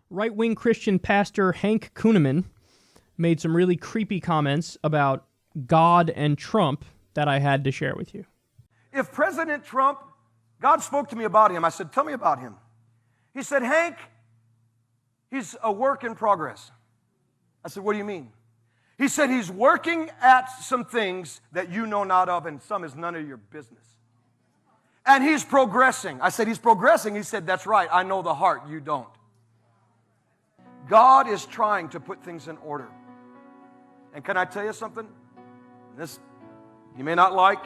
right-wing Christian pastor Hank Kunneman made some really creepy comments about God and Trump that I had to share with you. If President Trump, God spoke to me about him. I said, tell me about him. He said, Hank, he's a work in progress. I said, what do you mean? He said, he's working at some things that you know not of, and some is none of your business. And he's progressing. I said, he's progressing. He said, that's right. I know the heart. You don't. God is trying to put things in order. And can I tell you something? This you may not like.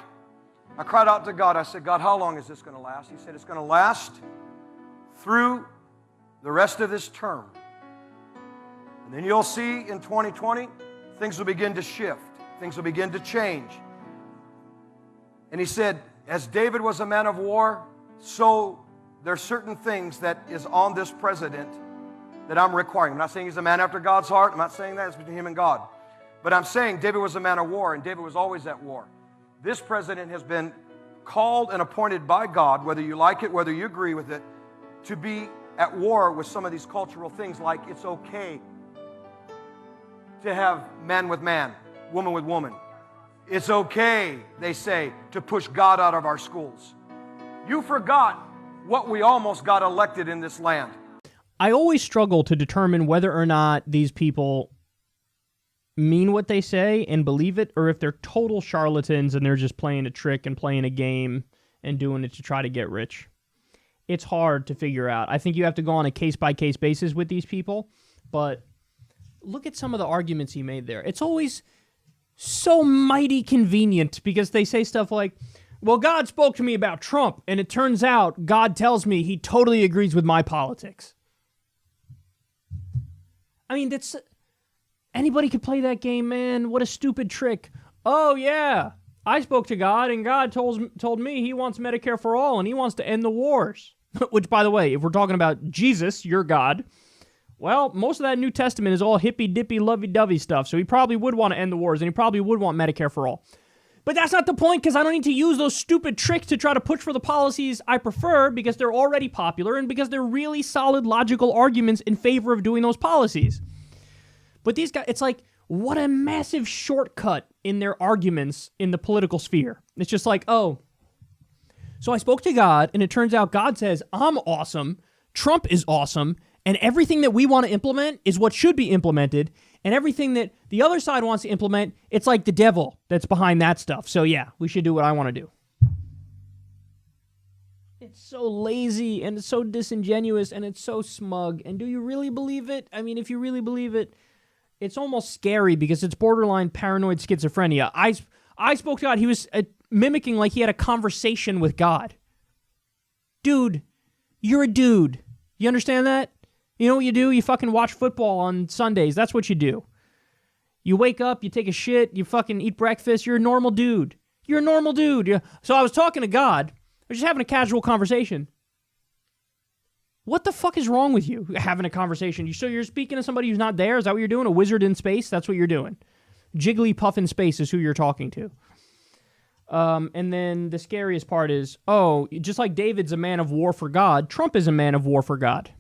I cried out to God. I said, God, how long is this going to last? He said, it's going to last through the rest of this term. And then you'll see in 2020, things will begin to shift. Things will begin to change. And he said, as David was a man of war, so there are certain things that is on this president that I'm requiring. I'm not saying he's a man after God's heart. I'm not saying that. It's between him and God. But I'm saying David was a man of war, and David was always at war. This president has been called and appointed by God, whether you like it, whether you agree with it, to be at war with some of these cultural things, like it's okay to have man with man, woman with woman. It's okay, they say, to push God out of our schools. You forgot what we almost got elected in this land. I always struggle to determine whether or not these people mean what they say and believe it, or if they're total charlatans and they're just playing a trick and playing a game and doing it to try to get rich. It's hard to figure out. I think you have to go on a case-by-case basis with these people, but look at some of the arguments he made there. It's always so mighty convenient because they say stuff like, well, God spoke to me about Trump, and it turns out God tells me he totally agrees with my politics. I mean, that's... Anybody could play that game, man. What a stupid trick. Oh, yeah. I spoke to God, and God told me he wants Medicare for all, and he wants to end the wars. Which, by the way, if we're talking about Jesus, your God, well, most of that New Testament is all hippy-dippy, lovey-dovey stuff, so he probably would want to end the wars, and he probably would want Medicare for all. But that's not the point, because I don't need to use those stupid tricks to try to push for the policies I prefer, because they're already popular, and because they're really solid, logical arguments in favor of doing those policies. But these guys, it's like, what a massive shortcut in their arguments in the political sphere. It's just like, oh, so I spoke to God, and it turns out God says, I'm awesome, Trump is awesome, and everything that we want to implement is what should be implemented, and everything that the other side wants to implement, it's like the devil that's behind that stuff. So yeah, we should do what I want to do. It's so lazy, and it's so disingenuous, and it's so smug. And do you really believe it? I mean, if you really believe it, it's almost scary because it's borderline paranoid schizophrenia. I spoke to God. He was mimicking like he had a conversation with God. Dude, you're a dude. You understand that? You know what you do? You fucking watch football on Sundays. That's what you do. You wake up, you take a shit, you fucking eat breakfast. You're a normal dude. You're a normal dude. So I was talking to God. I was just having a casual conversation. What the fuck is wrong with you having a conversation? So you're speaking to somebody who's not there? Is that what you're doing? A wizard in space? That's what you're doing. Jigglypuff in space is who you're talking to. And then the scariest part is, oh, just like David's a man of war for God, Trump is a man of war for God.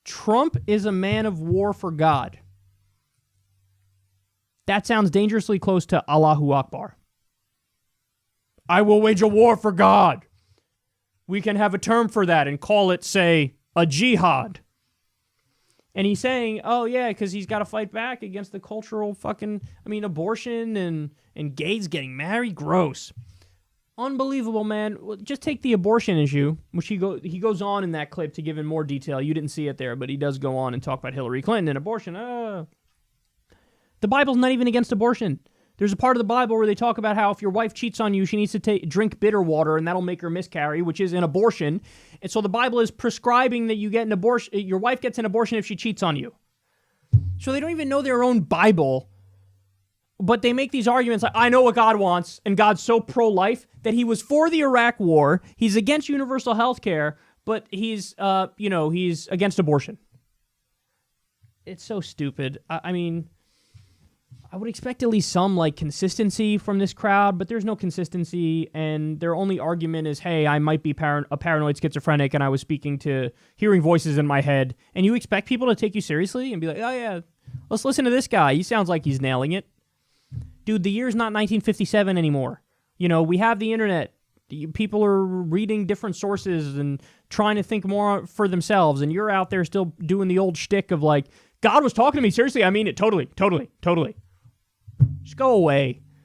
Trump is a man of war for God. That sounds dangerously close to Allahu Akbar. I will wage a war for God. We can have a term for that and call it, say, a jihad. And he's saying, oh, yeah, because he's got to fight back against the cultural fucking, abortion and gays getting married. Gross. Unbelievable, man. Well, just take the abortion issue, which he goes on in that clip to give in more detail. You didn't see it there, but he does go on and talk about Hillary Clinton and abortion. The Bible's not even against abortion. There's a part of the Bible where they talk about how if your wife cheats on you, she needs to drink bitter water, and that'll make her miscarry, which is an abortion. And so the Bible is prescribing that you get an abortion. Your wife gets an abortion if she cheats on you. So they don't even know their own Bible, but they make these arguments like, I know what God wants, and God's so pro-life that he was for the Iraq war, he's against universal health care, but he's against abortion. It's so stupid. I would expect at least some like consistency from this crowd, but there's no consistency, and their only argument is, hey, I might be a paranoid schizophrenic, and I was hearing voices in my head. And you expect people to take you seriously and be like, oh yeah, let's listen to this guy. He sounds like he's nailing it. Dude, the year's not 1957 anymore. You know, we have the internet. People are reading different sources and trying to think more for themselves, and you're out there still doing the old shtick of like, God was talking to me, seriously, I mean it, totally. Just go away.